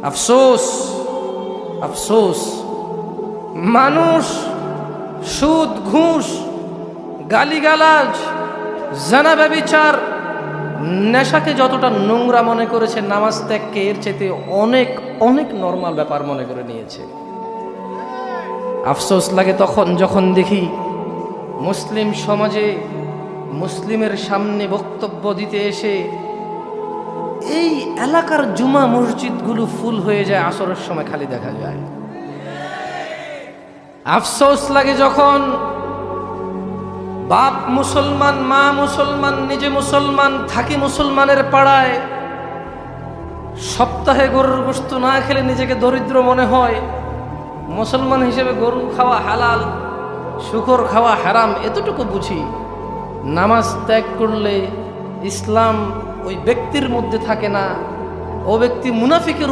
আফসোস আফসোস, মানুষ সুদ, ঘুষ, গালিগালাজ, জানা, ব্যভিচার, নেশাকে যতটা নোংরা মনে করেছে, নামাজ ত্যাগকে এর চেয়ে অনেক অনেক নরমাল ব্যাপার মনে করে নিয়েছে। আফসোস লাগে তখন যখন দেখি মুসলিম সমাজে মুসলিমের সামনে বক্তব্য দিতে এসে এই এলাকার জুমা মসজিদগুলো ফুল হয়ে যায়, আসরের সময় খালি দেখা যায়। আফসোস লাগে যখন বাপ মুসলমান, মা মুসলমান, নিজে মুসলমান, থাকি মুসলমানের পাড়ায়, সপ্তাহে গরুর গোশত না খেলে নিজেকে দরিদ্র মনে হয়। মুসলমান হিসেবে গরু খাওয়া হালাল, শুকর খাওয়া হারাম, এতটুকু বুঝি। নামাজ ত্যাগ করলে ইসলাম ওই ব্যক্তির মধ্যে থাকে না, ও ব্যক্তি মুনাফিকের